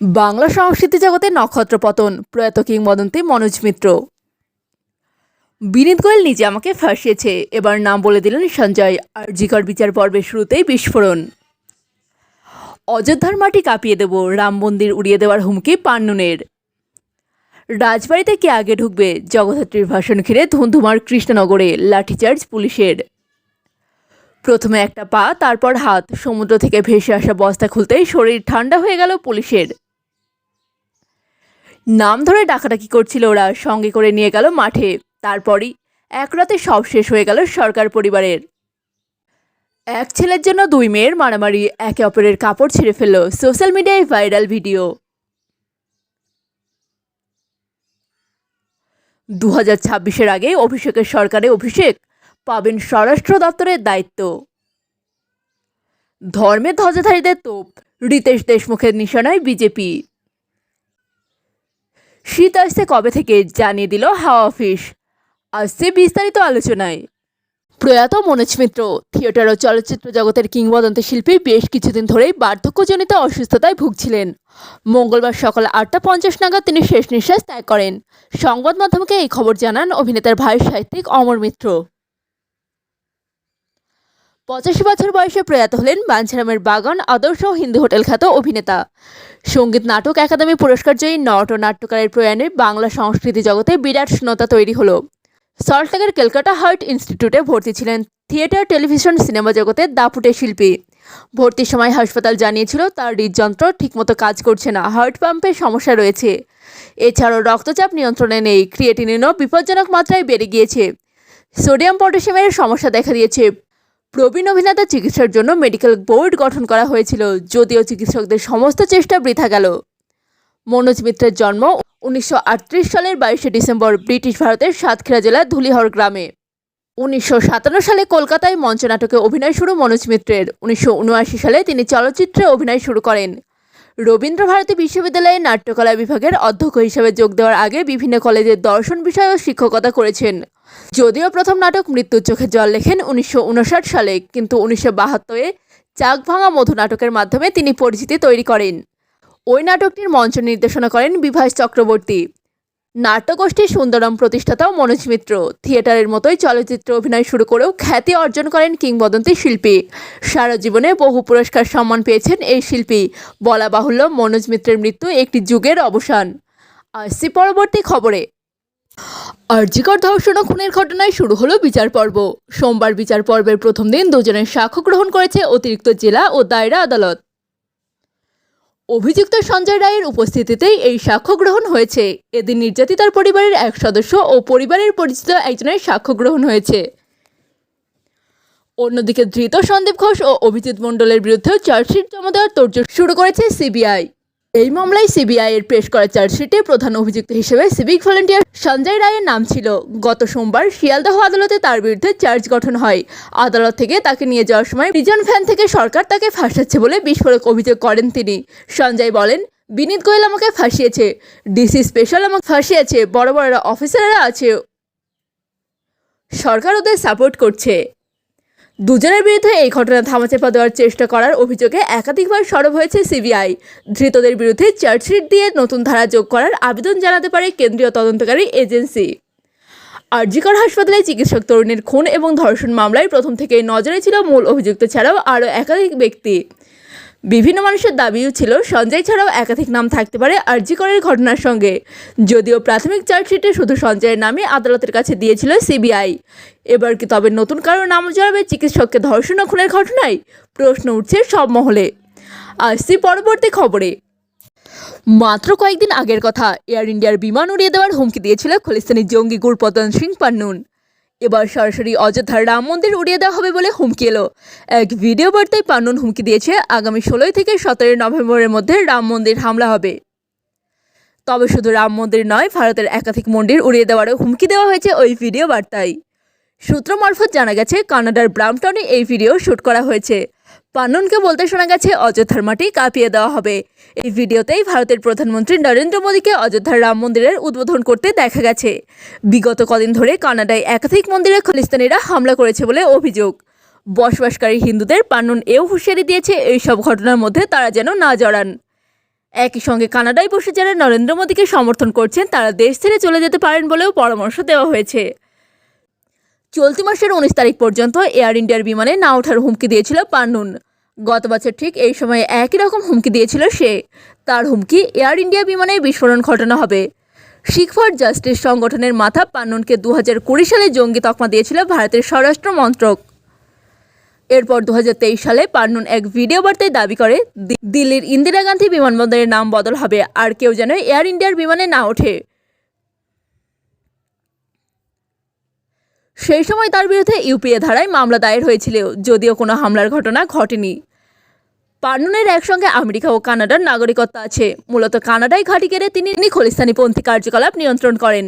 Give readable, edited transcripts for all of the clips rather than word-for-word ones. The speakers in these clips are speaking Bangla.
বাংলা সংস্কৃতি জগতে নক্ষত্র পতন, প্রয়াত কিংবদন্তি মনোজ মিত্র। বিনীত গোয়েল নিজে আমাকে ফাঁসিয়েছে, এবার নাম বলে দিলেন সঞ্জয়। আরজিকর বিচার পর্বের শুরুতেই বিস্ফোরণ। অযোধ্যার মাটি কাঁপিয়ে দেব, রাম মন্দির উড়িয়ে দেওয়ার হুমকি পান্নুনের। রাজবাড়িতে কে আগে ঢুকবে, জগদ্ধাত্রীর ভাষণ ঘিরে ধুন্ধুমার কৃষ্ণনগরে, লাঠিচার্জ পুলিশের। প্রথমে একটা পা, তারপর হাত, সমুদ্র থেকে ভেসে আসা বস্তা খুলতেই শরীর ঠান্ডা হয়ে গেল পুলিশের। নাম ধরে ডাকাডাকি করছিল ওরা, সঙ্গে করে নিয়ে গেল মাঠে। তারপরই এক রাতে সব শেষ হয়ে গেল সরকার পরিবারের। এক ছেলের জন্য দুই মেয়ের মারামারি, একে অপরের কাপড় ছিঁড়ে ফেলল, সোশ্যাল মিডিয়ায় ভাইরাল ভিডিও। 2026-এর আগে অভিষেকের সরকারে অভিষেক পাবেন স্বরাষ্ট্র দপ্তরের দায়িত্ব। ধর্মের ধ্বজাধারীদের তোপ, রিতেশ দেশমুখের নিশানায় বিজেপি। শীত আসছে কবে থেকে, জানিয়ে দিল হাওয়া অফিস। আসছে বিস্তারিত আলোচনায়। প্রয়াত মনোজ মিত্র থিয়েটার ও চলচ্চিত্র জগতের কিংবদন্তি শিল্পী বেশ কিছুদিন ধরেই বার্ধক্যজনিত অসুস্থতায় ভুগছিলেন। মঙ্গলবার সকাল 8:50 নাগাদ তিনি শেষ নিঃশ্বাস ত্যাগ করেন। সংবাদ মাধ্যমকে এই খবর জানান অভিনেতার ভাই সাহিত্যিক অমর মিত্র। 85 বছর বয়সে প্রয়াত হলেন বাঞ্ছারামের বাগান আদর্শ হিন্দু হোটেল খ্যাত অভিনেতা। সঙ্গীত নাটক একাডেমি পুরস্কার জয়ী নট ও নাট্যকারের প্রয়াণে বাংলা সংস্কৃতি জগতে বিরাট শূন্যতা তৈরি হলো। সল্টলেকের ক্যালকাটা হার্ট ইনস্টিটিউটে ভর্তি ছিলেন থিয়েটার, টেলিভিশন, সিনেমা জগতের দাপুটে শিল্পী। ভর্তির সময় হাসপাতাল জানিয়েছিল তার হৃদযন্ত্র ঠিকমতো কাজ করছে না, হার্ট পাম্পের সমস্যা রয়েছে। এছাড়াও রক্তচাপ নিয়ন্ত্রণে নেই, ক্রিয়েটিনিনও বিপজ্জনক মাত্রায় বেড়ে গিয়েছে, সোডিয়াম পটাশিয়ামের সমস্যা দেখা দিয়েছে। প্রবীণ অভিনেতা চিকিৎসার জন্য মেডিকেল বোর্ড গঠন করা হয়েছিল, যদিও চিকিৎসকদের সমস্ত চেষ্টা বৃথা গেল। মনোজ মিত্রের জন্ম 1938 সালের 22শে ডিসেম্বর ব্রিটিশ ভারতের সাতক্ষীরা জেলার ধুলিহর গ্রামে। 1957 সালে কলকাতায় মঞ্চনাটকে অভিনয় শুরু মনোজ মিত্রের। 1979 সালে তিনি চলচ্চিত্রে অভিনয় শুরু করেন। রবীন্দ্রভারতী বিশ্ববিদ্যালয়ের নাট্যকলা বিভাগের অধ্যক্ষ হিসেবে যোগ দেওয়ার আগে বিভিন্ন কলেজের দর্শন বিষয়েও শিক্ষকতা করেছেন। যদিও প্রথম নাটক মৃত্যুর চোখে জল লেখেন 1959 সালে, কিন্তু 1972-এ চাক ভাঙা মধু নাটকের মাধ্যমে তিনি পরিচিতি তৈরি করেন। ওই নাটকটির মঞ্চ নির্দেশনা করেন বিভাস চক্রবর্তী। নাট্যগোষ্ঠী সুন্দরম প্রতিষ্ঠাতাও মনোজ মিত্র। থিয়েটারের মতোই চলচ্চিত্রে অভিনয় শুরু করেও খ্যাতি অর্জন করেন কিংবদন্তি শিল্পী। সারা জীবনে বহু পুরস্কার সম্মান পেয়েছেন এই শিল্পী। বলা বাহুল্য, মনোজ মিত্রের মৃত্যু একটি যুগের অবসান। আসছি পরবর্তী খবরে। আরজিকর ধর্ষণ ও খুনের ঘটনায় শুরু হলো বিচার পর্ব। সোমবার বিচার পর্বের প্রথম দিন দুজনের সাক্ষ্য গ্রহণ করেছে অতিরিক্ত জেলা ও দায়রা আদালত। অভিযুক্ত সঞ্জয় রায়ের উপস্থিতিতেই এই সাক্ষ্য গ্রহণ হয়েছে। এদিন নির্যাতিতার পরিবারের এক সদস্য ও পরিবারের পরিচিত একজনের সাক্ষ্য গ্রহণ হয়েছে। অন্যদিকে ধৃত সন্দীপ ঘোষ ও অভিজিৎ মণ্ডলের বিরুদ্ধেও চার্জশিট জমা দেওয়ার তোড়জোড় শুরু করেছে সিবিআই। এই মামলায় সিবিআই এর পেশ করা চার্জশিটে প্রধান অভিযুক্ত হিসেবে সিভিক ভলেন্টিয়ার সঞ্জয় রায়ের নাম ছিল। গত সোমবার শিয়ালদহ আদালতে তার বিরুদ্ধে চার্জ গঠন হয়। আদালত থেকে তাকে নিয়ে যাওয়ার সময় প্রিজন ভ্যান থেকে সরকার তাকে ফাঁসাচ্ছে বলে বিস্ফোরক অভিযোগ করেন তিনি। সঞ্জয় বলেন, বিনীত গোয়েল আমাকে ফাঁসিয়েছে, ডিসি স্পেশাল আমাকে ফাঁসিয়েছে, বড় বড় অফিসাররা আছে, সরকার ওদের সাপোর্ট করছে। দুজনের বিরুদ্ধে এই ঘটনা ধামাচাপা দেওয়ার চেষ্টা করার অভিযোগে একাধিকবার সরব হয়েছে সিবিআই। ধৃতদের বিরুদ্ধে চার্জশিট দিয়ে নতুন ধারা যোগ করার আবেদন জানাতে পারে কেন্দ্রীয় তদন্তকারী এজেন্সি। আরজিকর হাসপাতালে চিকিৎসক তরুণীর খুন এবং ধর্ষণ মামলায় প্রথম থেকেই নজরে ছিল মূল অভিযুক্ত ছাড়াও আরও একাধিক ব্যক্তি। বিভিন্ন মানুষের দাবিও ছিল সঞ্জয় ছাড়াও একাধিক নাম থাকতে পারে আরজিকরের ঘটনার সঙ্গে। যদিও প্রাথমিক চার্জশিটে শুধু সঞ্জয়ের নামে আদালতের কাছে দিয়েছিল সিবিআই। এবার কি তবে নতুন কারো নাম জড়াবে চিকিৎসককে ধর্ষণ ও খুনের ঘটনায়? প্রশ্ন উঠছে সব মহলে। আসছি পরবর্তী খবরে। মাত্র কয়েকদিন আগের কথা, এয়ার ইন্ডিয়ার বিমান উড়িয়ে দেওয়ার হুমকি দিয়েছিল খলিস্তানি জঙ্গি গুরপতন সিং পান্নুন। এবার সরাসরি অযোধ্যার রাম মন্দির উড়িয়ে দেওয়া হবে বলে হুমকি এলো। এক ভিডিও বার্তায় পান্নুন হুমকি দিয়েছে আগামী 16 থেকে 17 নভেম্বরের মধ্যে রাম মন্দির হামলা হবে। তবে শুধু রাম মন্দির নয়, ভারতের একাধিক মন্দির উড়িয়ে দেওয়ারও হুমকি দেওয়া হয়েছে ওই ভিডিও বার্তায়। সূত্র মারফত জানা গেছে কানাডার ব্রাম্পটনে এই ভিডিও শ্যুট করা হয়েছে। পান্নুনকে বলতে শোনা গেছে অযোধ্যার মাটি কাঁপিয়ে দেওয়া হবে। এই ভিডিওতেই ভারতের প্রধানমন্ত্রী নরেন্দ্র মোদীকে অযোধ্যার রাম মন্দিরের উদ্বোধন করতে দেখা গেছে। বিগত কদিন ধরে কানাডায় একাধিক মন্দিরে খলিস্তানিরা হামলা করেছে বলে অভিযোগ। বসবাসকারী হিন্দুদের পান্নুন এও হুঁশিয়ারি দিয়েছে এইসব ঘটনার মধ্যে তারা যেন না জড়ান। একই সঙ্গে কানাডায় বসে যারা নরেন্দ্র মোদীকে সমর্থন করছেন তারা দেশ ছেড়ে চলে যেতে পারেন বলেও পরামর্শ দেওয়া হয়েছে। চলতি মাসের 19 তারিখ পর্যন্ত এয়ার ইন্ডিয়ার বিমানে না ওঠার হুমকি দিয়েছিল পান্নুন। গত বছর ঠিক এই সময়ে একই রকম হুমকি দিয়েছিল সে। তার হুমকি, এয়ার ইন্ডিয়া বিমানে বিস্ফোরণ ঘটানো হবে। শিখ ফর জাস্টিস সংগঠনের মাথা পান্নুনকে 2020 সালে জঙ্গি তকমা দিয়েছিল ভারতের স্বরাষ্ট্র মন্ত্রক। এরপর 2023 সালে পান্নুন এক ভিডিও বার্তায় দাবি করে দিল্লির ইন্দিরা গান্ধী বিমানবন্দরের নাম বদল হবে আর কেউ যেন এয়ার ইন্ডিয়ার বিমানে না ওঠে। সেই সময় তার বিরুদ্ধে ইউপিএ ধারায় মামলা দায়ের হয়েছিল, যদিও কোনো হামলার ঘটনা ঘটেনি। পান্নুনের একসঙ্গে আমেরিকা ও কানাডার নাগরিকত্ব আছে। মূলত কানাডায় ঘাঁটি গেড়ে তিনি খলিস্তানিপন্থী কার্যকলাপ নিয়ন্ত্রণ করেন।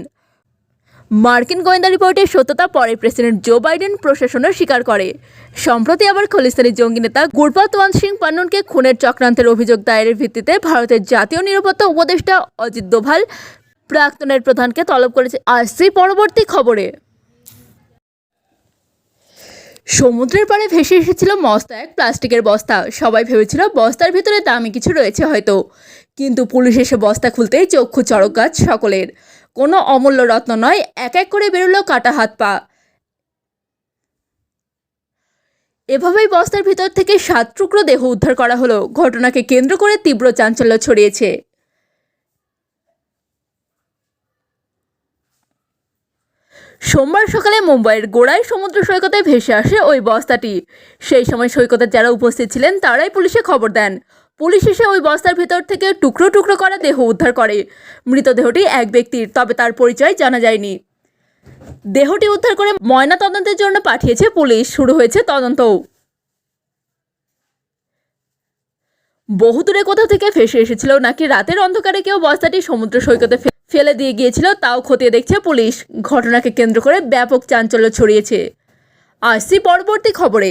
মার্কিন গোয়েন্দা রিপোর্টের সত্যতা পরে প্রেসিডেন্ট জো বাইডেন প্রশাসনও স্বীকার করে। সম্প্রতি আবার খলিস্তানি জঙ্গি নেতা গুরপাতওয়ান্ত সিং পান্নুনকে খুনের চক্রান্তের অভিযোগ দায়েরের ভিত্তিতে ভারতের জাতীয় নিরাপত্তা উপদেষ্টা অজিত দোভাল প্রাক্তনের প্রধানকে তলব করেছে। আসছি পরবর্তী খবরে। সমুদ্রের পাড়ে ভেসে এসেছিল মস্ত এক প্লাস্টিকের বস্তা। সবাই ভেবেছিল বস্তার ভিতরে দামি কিছু রয়েছে হয়তো, কিন্তু পুলিশ এসে বস্তা খুলতেই চক্ষু চড়ক গাছ সকলের। কোনো অমূল্য রত্ন নয়, এক এক করে বেরোলো কাটা হাত পা। এভাবেই বস্তার ভিতর থেকে 7 টুকরো দেহ উদ্ধার করা হলো। ঘটনাকে কেন্দ্র করে তীব্র চাঞ্চল্য ছড়িয়েছে। সোমবার সকালে মুম্বাইয়ের গোড়ায় সমুদ্র সৈকতে ভেসে আসে ওই বস্তাটি। সেই সময় সৈকতে যারা উপস্থিত ছিলেন তারাই পুলিশে খবর দেন। পুলিশ এসে ওই বস্তার ভিতর থেকে টুকরো টুকরো করা দেহ উদ্ধার করে। মৃতদেহটি এক ব্যক্তির, তবে তার পরিচয় জানা যায়নি। দেহটি উদ্ধার করে ময়না তদন্তের জন্য পাঠিয়েছে পুলিশ। শুরু হয়েছে তদন্তও। বহুদূরে কোথা থেকে ভেসে এসেছিল নাকি রাতের অন্ধকারে কেউ বস্তাটি সমুদ্র সৈকতে ফেলে দিয়ে গিয়েছিল তাও খতিয়ে দেখছে পুলিশ। ঘটনাকে কেন্দ্র করে ব্যাপক চাঞ্চল্য ছড়িয়েছে। আসছি পরবর্তী খবরে।